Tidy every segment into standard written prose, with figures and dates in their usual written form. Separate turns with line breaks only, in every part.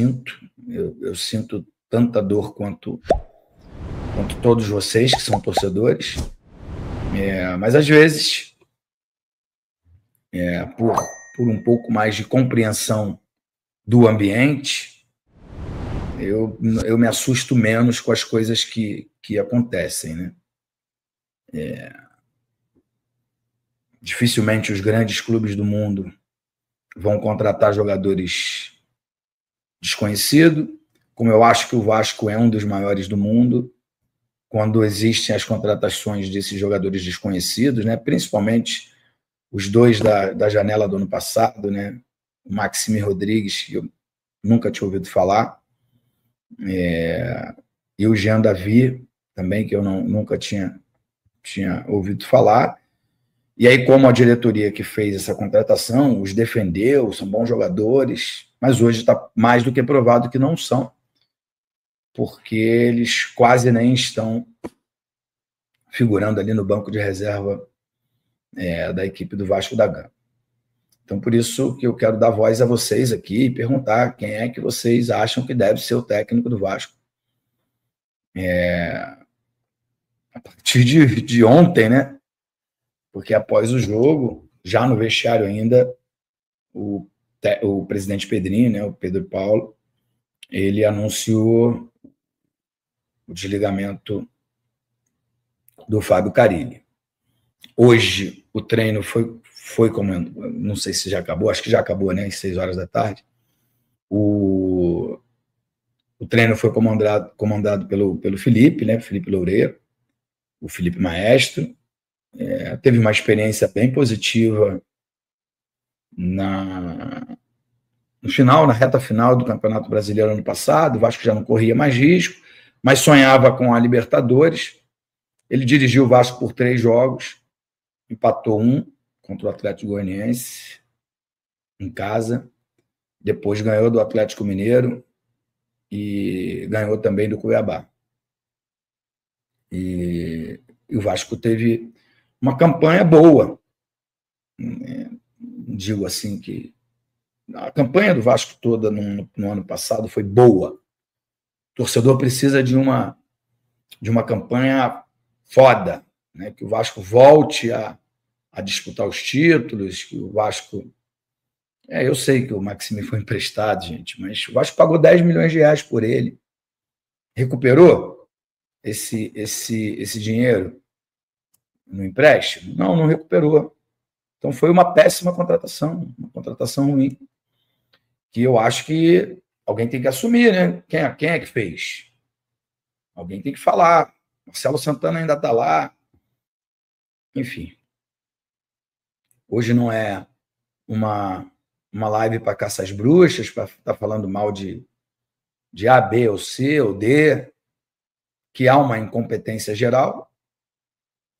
sinto. Eu sinto tanta dor quanto todos vocês que são torcedores. Mas, às vezes, por um pouco mais de compreensão do ambiente, eu me assusto menos com as coisas que acontecem, né? Dificilmente os grandes clubes do mundo vão contratar jogadores desconhecidos, como eu acho que o Vasco é um dos maiores do mundo, quando existem as contratações desses jogadores desconhecidos, né? Principalmente os dois da janela do ano passado, né? O Maxime Rodrigues, que eu nunca tinha ouvido falar, e o Jean Davi, também, que eu nunca tinha ouvido falar. E aí, como a diretoria que fez essa contratação os defendeu, são bons jogadores, mas hoje está mais do que provado que não são, porque eles quase nem estão figurando ali no banco de reserva da equipe do Vasco da Gama. Então, por isso que eu quero dar voz a vocês aqui e perguntar quem é que vocês acham que deve ser o técnico do Vasco. A partir de ontem, né? Porque após o jogo, já no vestiário ainda, o presidente Pedrinho, né, o Pedro Paulo, ele anunciou o desligamento do Fábio Carilli. Hoje, o treino foi como, não sei se já acabou, acho que já acabou, né, às 6 horas da tarde. O treino foi comandado pelo Felipe, né, Felipe Loureiro, o Felipe Maestro. Teve uma experiência bem positiva no final, na reta final do Campeonato Brasileiro ano passado. O Vasco já não corria mais risco, mas sonhava com a Libertadores. Ele dirigiu o Vasco por 3 jogos, empatou 1 contra o Atlético Goianiense em casa, depois ganhou do Atlético Mineiro e ganhou também do Cuiabá. E o Vasco teve uma campanha boa. Digo assim que a campanha do Vasco toda no ano passado foi boa. O torcedor precisa de uma campanha foda, né? Que o Vasco volte a disputar os títulos, que o Vasco... eu sei que o Maxime foi emprestado, gente, mas o Vasco pagou 10 milhões de reais por ele. Recuperou esse dinheiro no empréstimo? Não recuperou. Então foi uma péssima contratação, uma contratação ruim, que eu acho que alguém tem que assumir, né? Quem é que fez? Alguém tem que falar. Marcelo Santana ainda está lá. Enfim. Hoje não é uma live para caçar as bruxas, para estar falando mal de A, B ou C ou D, que há uma incompetência geral,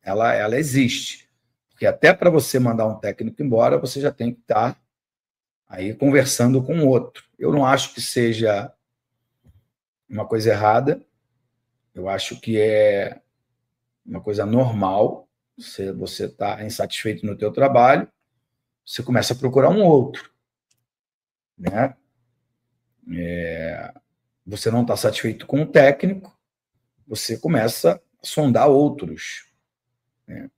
ela existe. Porque até para você mandar um técnico embora, você já tem que estar aí conversando com o outro. Eu não acho que seja uma coisa errada, eu acho que é uma coisa normal. Você está insatisfeito no teu trabalho, você começa a procurar um outro, né? Você não está satisfeito com o técnico, você começa a sondar outros, né?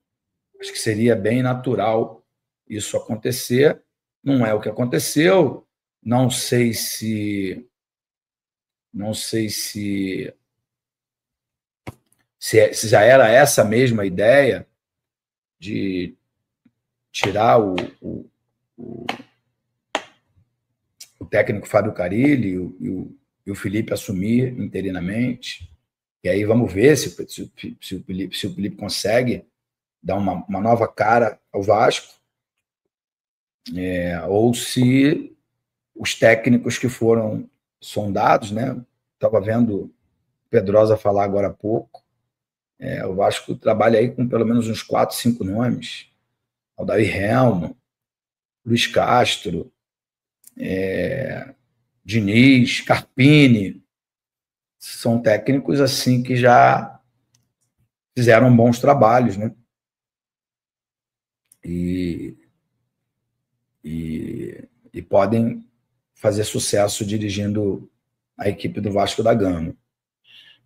Acho que seria bem natural isso acontecer. Não é o que aconteceu. Não sei se já era essa mesma ideia de tirar o técnico Fábio Carilli e o Felipe assumir interinamente. E aí vamos ver se o Felipe consegue dar uma nova cara ao Vasco, ou se os técnicos que foram sondados, né? Estava vendo Pedrosa falar agora há pouco, o Vasco trabalha aí com pelo menos uns 4, 5 nomes. Aldair Helmo, Luiz Castro, Diniz, Carpini. São técnicos assim que já fizeram bons trabalhos, né? E podem fazer sucesso dirigindo a equipe do Vasco da Gama.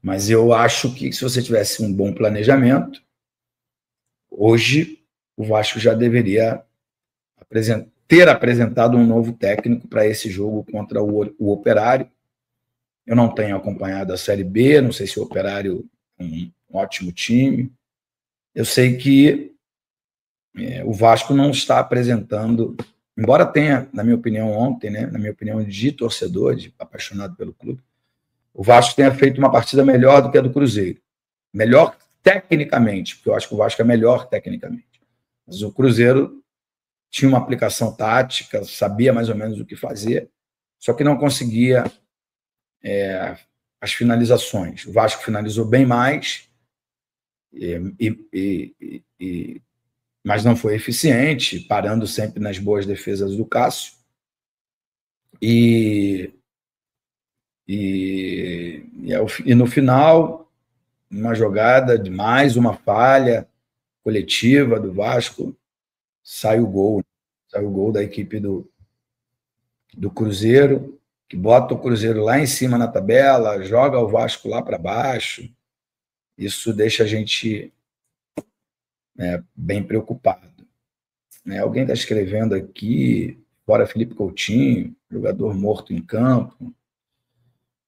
Mas eu acho que se você tivesse um bom planejamento, hoje o Vasco já deveria ter apresentado um novo técnico para esse jogo contra o Operário. Eu não tenho acompanhado a Série B, não sei se o Operário é um ótimo time. Eu sei que o Vasco não está apresentando, embora tenha, na minha opinião, ontem, né, na minha opinião de torcedor, de apaixonado pelo clube, o Vasco tenha feito uma partida melhor do que a do Cruzeiro. Melhor tecnicamente, porque eu acho que o Vasco é melhor tecnicamente. Mas o Cruzeiro tinha uma aplicação tática, sabia mais ou menos o que fazer, só que não conseguia as finalizações. O Vasco finalizou bem mais, mas não foi eficiente, parando sempre nas boas defesas do Cássio. E no final, uma jogada de mais uma falha coletiva do Vasco, sai o gol da equipe do Cruzeiro, que bota o Cruzeiro lá em cima na tabela, joga o Vasco lá para baixo. Isso deixa a gente bem preocupado. Alguém está escrevendo aqui, fora Felipe Coutinho, jogador morto em campo.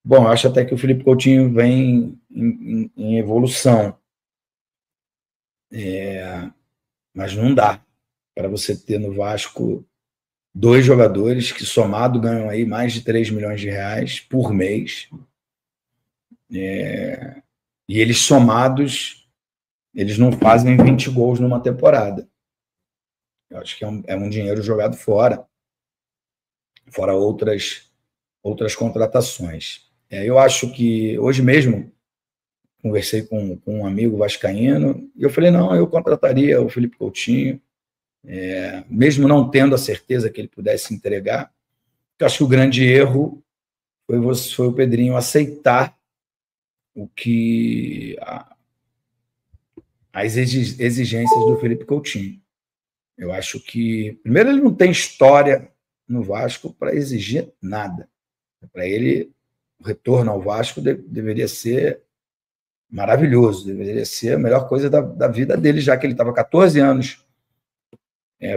Bom, eu acho até que o Felipe Coutinho vem em evolução. Mas não dá para você ter no Vasco 2 jogadores que somado ganham aí mais de 3 milhões de reais por mês. E eles somados, eles não fazem 20 gols numa temporada. Eu acho que é um dinheiro jogado fora outras contratações. Eu acho que hoje mesmo conversei com um amigo vascaíno e eu falei, não, eu contrataria o Felipe Coutinho, mesmo não tendo a certeza que ele pudesse entregar. Eu acho que o grande erro foi o Pedrinho aceitar o que as exigências do Felipe Coutinho. Eu acho que, primeiro, ele não tem história no Vasco para exigir nada. Para ele, o retorno ao Vasco deveria ser maravilhoso, deveria ser a melhor coisa da vida dele, já que ele estava 14 anos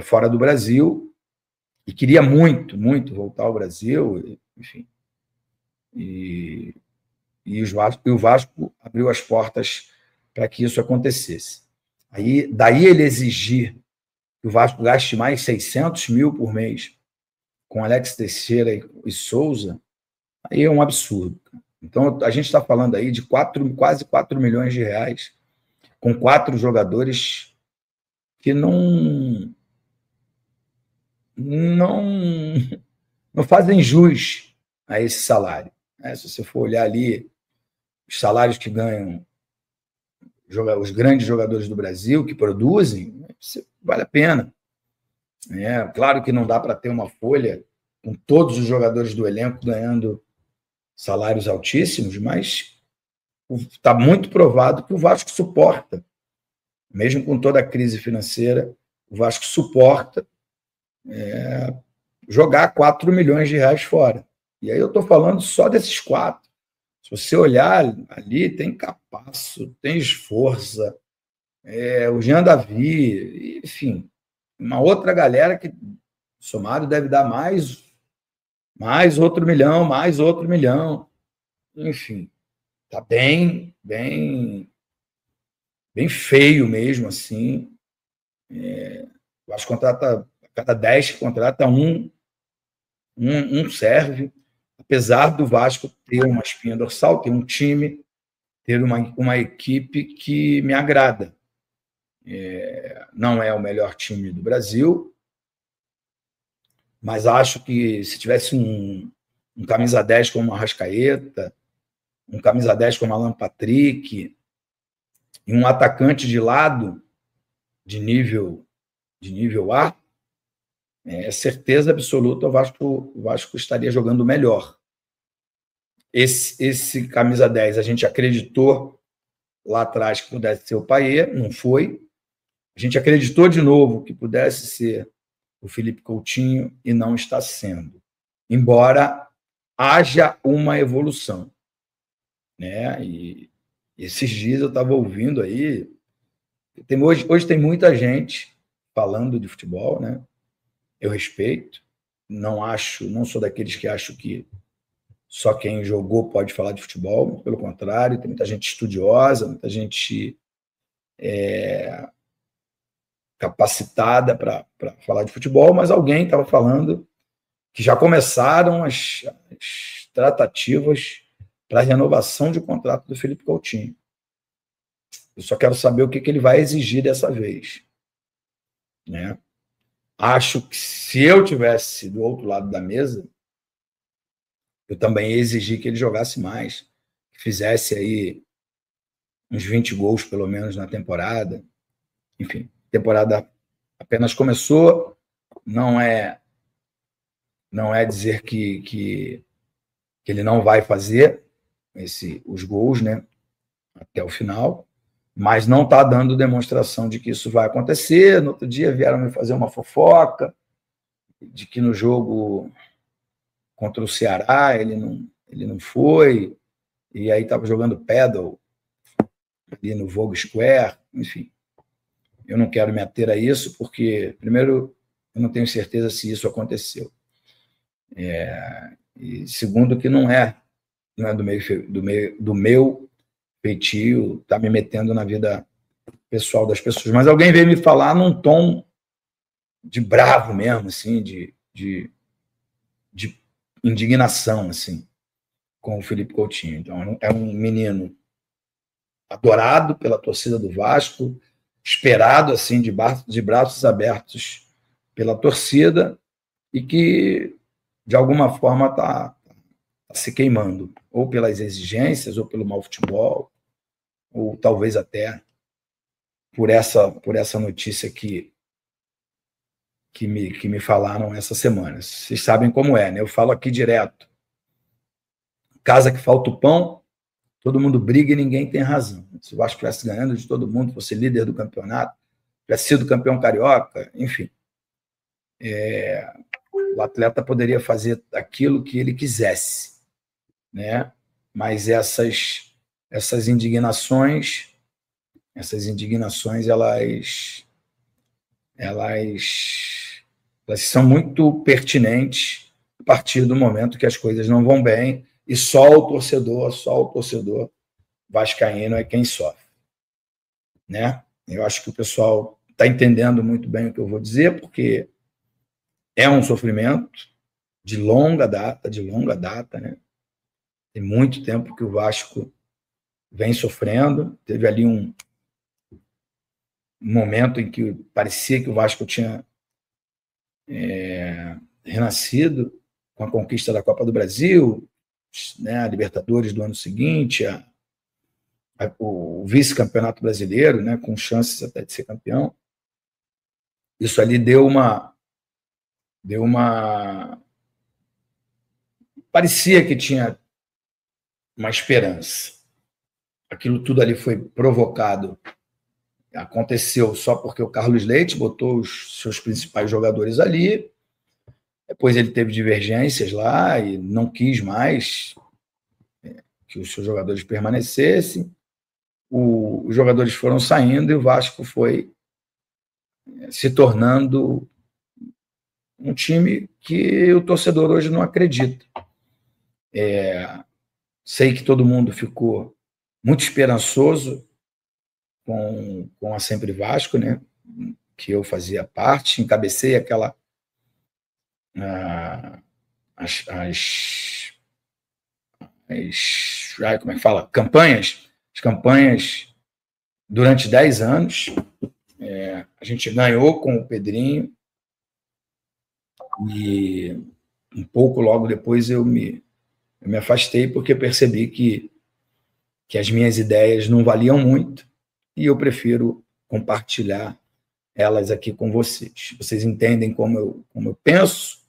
fora do Brasil e queria muito, muito voltar ao Brasil, enfim. E o Vasco abriu as portas para que isso acontecesse. Daí ele exigir que o Vasco gaste mais 600 mil por mês com Alex Teixeira e Souza, aí é um absurdo. Então, a gente está falando aí de quase 4 milhões de reais com 4 jogadores que não fazem jus a esse salário. Se você for olhar ali os salários que ganham os grandes jogadores do Brasil, que produzem, vale a pena. Claro que não dá para ter uma folha com todos os jogadores do elenco ganhando salários altíssimos, mas está muito provado que o Vasco suporta, mesmo com toda a crise financeira, o Vasco suporta jogar 4 milhões de reais fora. E aí eu estou falando só desses 4. Se você olhar ali, tem Capasso, tem Esforça, o Jean Davi, enfim, uma outra galera que somado deve dar mais outro milhão, mais outro milhão. Enfim, está bem feio mesmo, assim. Eu acho que contrata, a cada 10 que contrata, um serve. Apesar do Vasco ter uma espinha dorsal, ter um time, ter uma equipe que me agrada. Não é o melhor time do Brasil, mas acho que se tivesse um camisa 10 como o Arrascaeta, um camisa 10 como Alan Patrick, e um atacante de lado de nível A, certeza absoluta o Vasco estaria jogando melhor. Esse camisa 10 a gente acreditou lá atrás que pudesse ser o Payet, não foi. A gente acreditou de novo que pudesse ser o Felipe Coutinho e não está sendo. embora haja uma evolução, né? E esses dias eu estava ouvindo aí, hoje tem muita gente falando de futebol, né? Eu respeito, não sou daqueles que acham que só quem jogou pode falar de futebol, pelo contrário, tem muita gente estudiosa, muita gente capacitada para falar de futebol, mas alguém estava falando que já começaram as tratativas para a renovação de contrato do Felipe Coutinho. Eu só quero saber o que ele vai exigir dessa vez, né? Acho que se eu tivesse do outro lado da mesa, eu também ia exigir que ele jogasse mais, que fizesse aí uns 20 gols, pelo menos, na temporada. Enfim, a temporada apenas começou, não é dizer que ele não vai fazer os gols, né, até o final, mas não está dando demonstração de que isso vai acontecer. No outro dia vieram me fazer uma fofoca de que no jogo contra o Ceará ele não foi, e aí estava jogando paddle ali no Vogue Square, enfim. Eu não quero me ater a isso, porque, primeiro, eu não tenho certeza se isso aconteceu. E segundo, que não é do meu feitio, tá me metendo na vida pessoal das pessoas. Mas alguém veio me falar num tom de bravo mesmo, assim, de indignação, assim, com o Felipe Coutinho. Então, é um menino adorado pela torcida do Vasco, esperado, assim, de braços abertos pela torcida, e que, de alguma forma, está se queimando, ou pelas exigências, ou pelo mau futebol, ou talvez até por essa notícia que me falaram essa semana. Vocês sabem como é, né? Eu falo aqui direto. Casa que falta o pão, todo mundo briga e ninguém tem razão. Se o Vasco estivesse ganhando de todo mundo, fosse líder do campeonato, tivesse sido campeão carioca, enfim. O atleta poderia fazer aquilo que ele quisesse, né? Mas essas indignações, elas são muito pertinentes a partir do momento que as coisas não vão bem e só o torcedor vascaíno é quem sofre, né? Eu acho que o pessoal está entendendo muito bem o que eu vou dizer, porque é um sofrimento de longa data, né? Tem muito tempo que o Vasco vem sofrendo. Teve ali um momento em que parecia que o Vasco tinha renascido com a conquista da Copa do Brasil, né, a Libertadores do ano seguinte, o vice-campeonato brasileiro, né, com chances até de ser campeão. Isso ali deu uma parecia que tinha uma esperança. Aquilo tudo ali foi provocado, aconteceu só porque o Carlos Leite botou os seus principais jogadores ali. Depois ele teve divergências lá e não quis mais que os seus jogadores permanecessem. Os jogadores foram saindo e o Vasco foi se tornando um time que o torcedor hoje não acredita. Sei que todo mundo ficou muito esperançoso com a Sempre Vasco, né? Que eu fazia parte, encabecei aquela como é que fala? As campanhas durante 10 anos. A gente ganhou com o Pedrinho e um pouco logo depois eu me afastei porque percebi que as minhas ideias não valiam muito e eu prefiro compartilhar elas aqui com vocês. Vocês entendem como eu penso,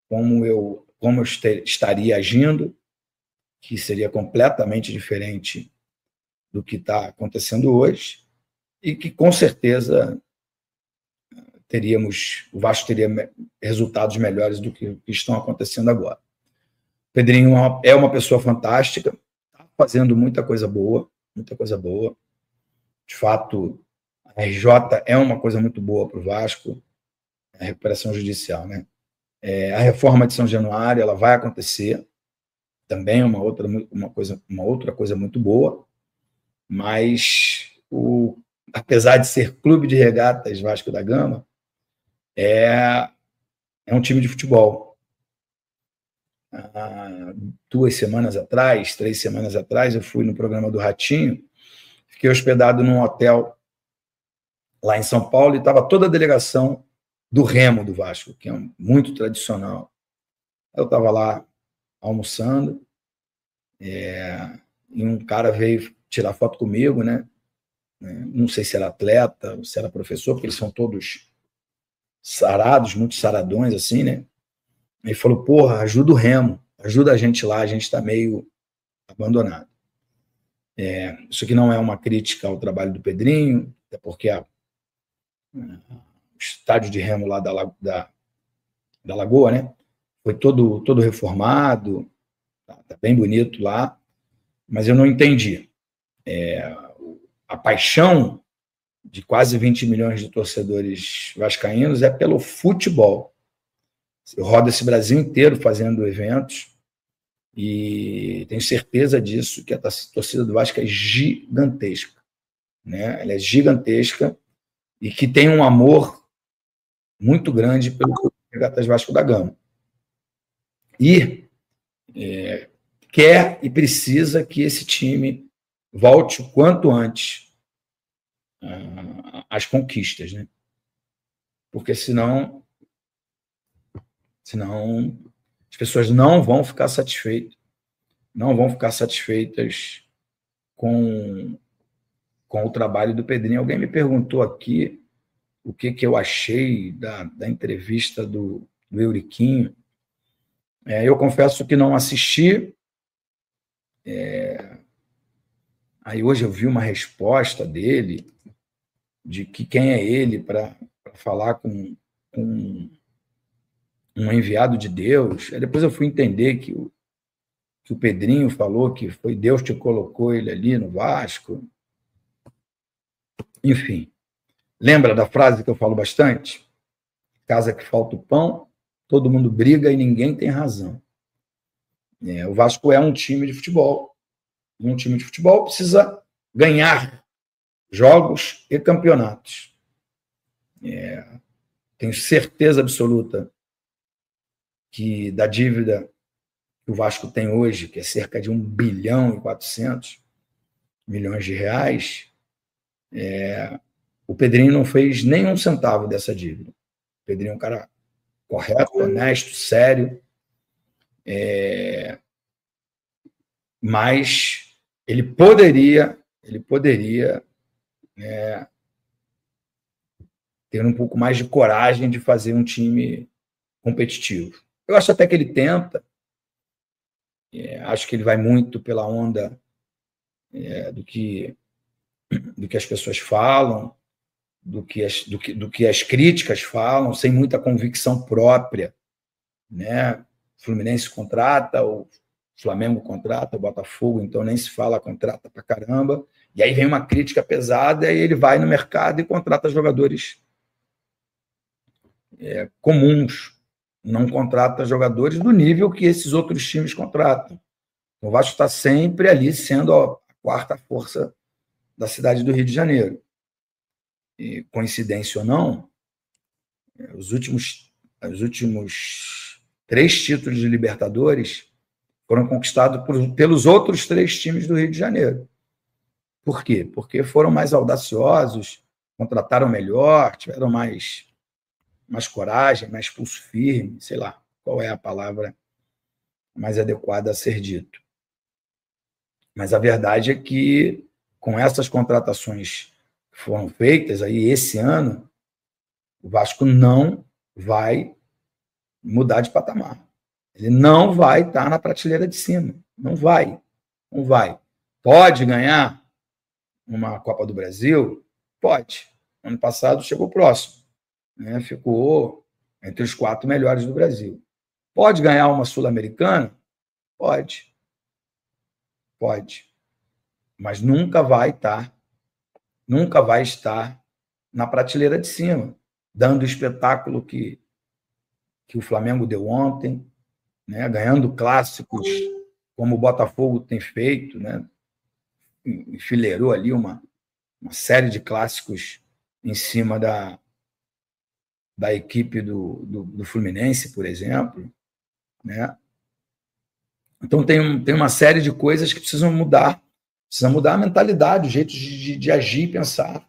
como eu estaria agindo, que seria completamente diferente do que está acontecendo hoje, e que, com certeza, o Vasco teria resultados melhores do que estão acontecendo agora. O Pedrinho é uma pessoa fantástica, está fazendo muita coisa boa, muita coisa boa. De fato, a RJ é uma coisa muito boa para o Vasco, a recuperação judicial, né? A reforma de São Januário, ela vai acontecer, também é uma outra coisa muito boa, mas apesar de ser Clube de Regatas Vasco da Gama, é um time de futebol. Há 3 semanas atrás, eu fui no programa do Ratinho, fiquei hospedado num hotel lá em São Paulo e estava toda a delegação do Remo do Vasco, que é muito tradicional. Eu estava lá almoçando e um cara veio tirar foto comigo, né? Não sei se era atleta ou se era professor, porque eles são todos sarados, muito saradões, assim, né? Ele falou, porra, ajuda o Remo, ajuda a gente lá, a gente está meio abandonado. Isso aqui não é uma crítica ao trabalho do Pedrinho, até porque o estádio de Remo lá da Lagoa, né? Foi todo reformado, tá bem bonito lá, mas eu não entendi. A paixão de quase 20 milhões de torcedores vascaínos é pelo futebol. Eu rodo esse Brasil inteiro fazendo eventos e tenho certeza disso, que a torcida do Vasco é gigantesca, né? Ela é gigantesca e que tem um amor muito grande pelo Regatas Vasco da Gama. E quer e precisa que esse time volte o quanto antes às conquistas, né? Porque senão as pessoas não vão ficar satisfeitas com o trabalho do Pedrinho. Alguém me perguntou aqui o que eu achei da entrevista do Euriquinho. Eu confesso que não assisti. Aí hoje eu vi uma resposta dele de que quem é ele para falar com um enviado de Deus. Aí depois eu fui entender que o Pedrinho falou que foi Deus que colocou ele ali no Vasco. Enfim, lembra da frase que eu falo bastante? Casa que falta o pão, todo mundo briga e ninguém tem razão. O Vasco é um time de futebol. E um time de futebol precisa ganhar jogos e campeonatos. Tenho certeza absoluta que da dívida que o Vasco tem hoje, que é cerca de 1 bilhão e 400 milhões de reais, o Pedrinho não fez nem um centavo dessa dívida. O Pedrinho é um cara correto, honesto, sério, mas ele poderia ter um pouco mais de coragem de fazer um time competitivo. Eu acho até que ele tenta, acho que ele vai muito pela onda do que as pessoas falam, do que as críticas falam, sem muita convicção própria, né? O Fluminense contrata, o Flamengo contrata, o Botafogo, então nem se fala, contrata pra caramba, e aí vem uma crítica pesada e ele vai no mercado e contrata jogadores comuns, não contrata jogadores do nível que esses outros times contratam. O Vasco está sempre ali sendo a quarta força da cidade do Rio de Janeiro. E, coincidência ou não, os últimos 3 títulos de Libertadores foram conquistados pelos outros 3 times do Rio de Janeiro. Por quê? Porque foram mais audaciosos, contrataram melhor, tiveram mais coragem, mais pulso firme, sei lá qual é a palavra mais adequada a ser dito. Mas a verdade é que, com essas contratações que foram feitas aí esse ano, o Vasco não vai mudar de patamar. Ele não vai estar na prateleira de cima. Não vai. Pode ganhar uma Copa do Brasil? Pode. Ano passado chegou próximo. né? Ficou entre os 4 melhores do Brasil. Pode ganhar uma Sul-Americana? Pode. Pode. Mas nunca vai estar na prateleira de cima, dando o espetáculo que o Flamengo deu ontem, né? Ganhando clássicos, como o Botafogo tem feito, né? Enfileirou ali uma série de clássicos em cima da equipe do Fluminense, por exemplo, né? Então tem uma série de coisas que precisam mudar. Precisa mudar a mentalidade, o jeito de agir e pensar,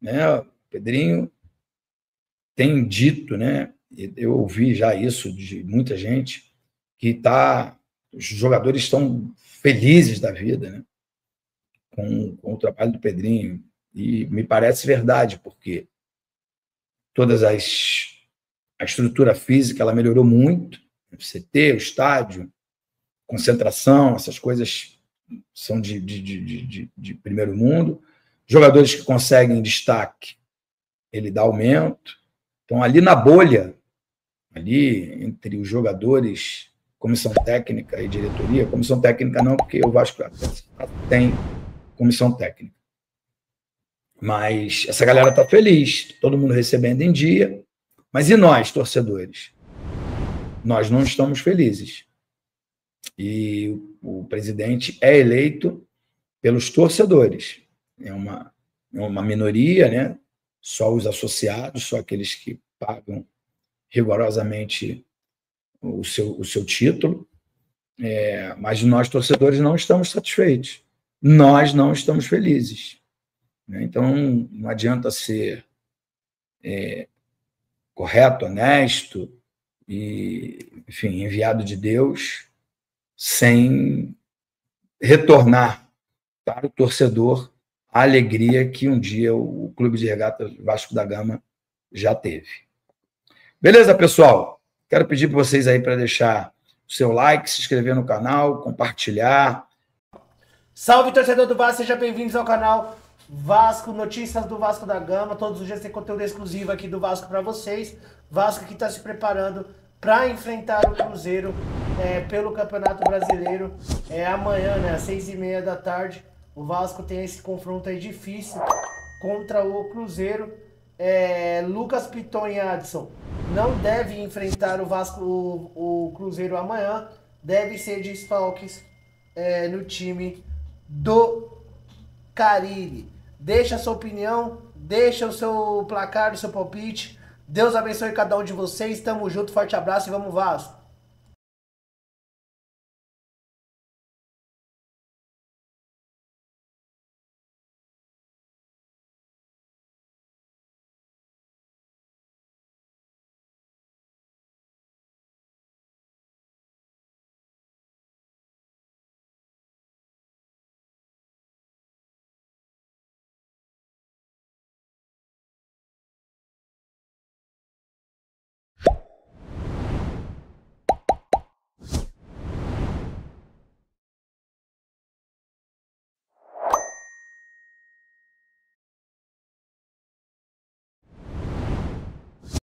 né? O Pedrinho tem dito, né? Eu ouvi já isso de muita gente, que os jogadores estão felizes da vida, né? Com o trabalho do Pedrinho. E me parece verdade, porque a estrutura física ela melhorou muito, o CT, o estádio, concentração, essas coisas são de primeiro mundo. Jogadores que conseguem destaque, ele dá aumento. Então, ali na bolha, ali entre os jogadores, comissão técnica e diretoria, comissão técnica não, porque o Vasco tem comissão técnica. Mas essa galera está feliz, todo mundo recebendo em dia. Mas e nós, torcedores? Nós não estamos felizes. E o presidente é eleito pelos torcedores. É uma minoria, né? Só os associados, só aqueles que pagam rigorosamente o seu título. Mas nós, torcedores, não estamos satisfeitos. Nós não estamos felizes. Então, não adianta ser correto, honesto e, enfim, enviado de Deus sem retornar para o torcedor a alegria que um dia o Clube de Regatas Vasco da Gama já teve. Beleza, pessoal? Quero pedir para vocês aí para deixar o seu like, se inscrever no canal, compartilhar.
Salve, torcedor do Vasco, sejam bem-vindos ao canal Vasco, notícias do Vasco da Gama. Todos os dias tem conteúdo exclusivo aqui do Vasco para vocês. Vasco que está se preparando para enfrentar o Cruzeiro pelo Campeonato Brasileiro. Amanhã, né, às 6h30 da tarde, o Vasco tem esse confronto aí difícil contra o Cruzeiro. Lucas Piton e Adson não devem enfrentar o Cruzeiro amanhã. Devem ser desfalques no time do Carille. Deixa a sua opinião, deixa o seu placar, o seu palpite. Deus abençoe cada um de vocês. Tamo junto, forte abraço e vamos Vasco!